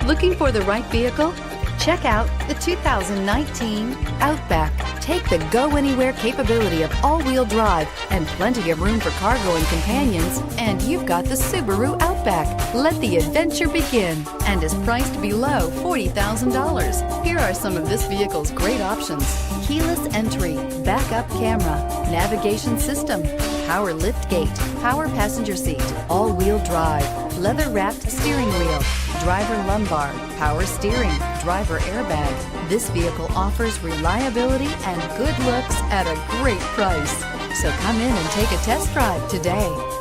Looking for the right vehicle? Check out the 2019 Outback. Take the go-anywhere capability of all-wheel drive and plenty of room for cargo and companions, and you've got the Subaru Outback. Let the adventure begin, and is priced below $40,000. Here are some of this vehicle's great options: keyless entry, backup camera, navigation system, power liftgate, power passenger seat, all-wheel drive, leather-wrapped steering wheel, driver lumbar, power steering, driver airbag. This vehicle offers reliability and good looks at a great price. So come in and take a test drive today.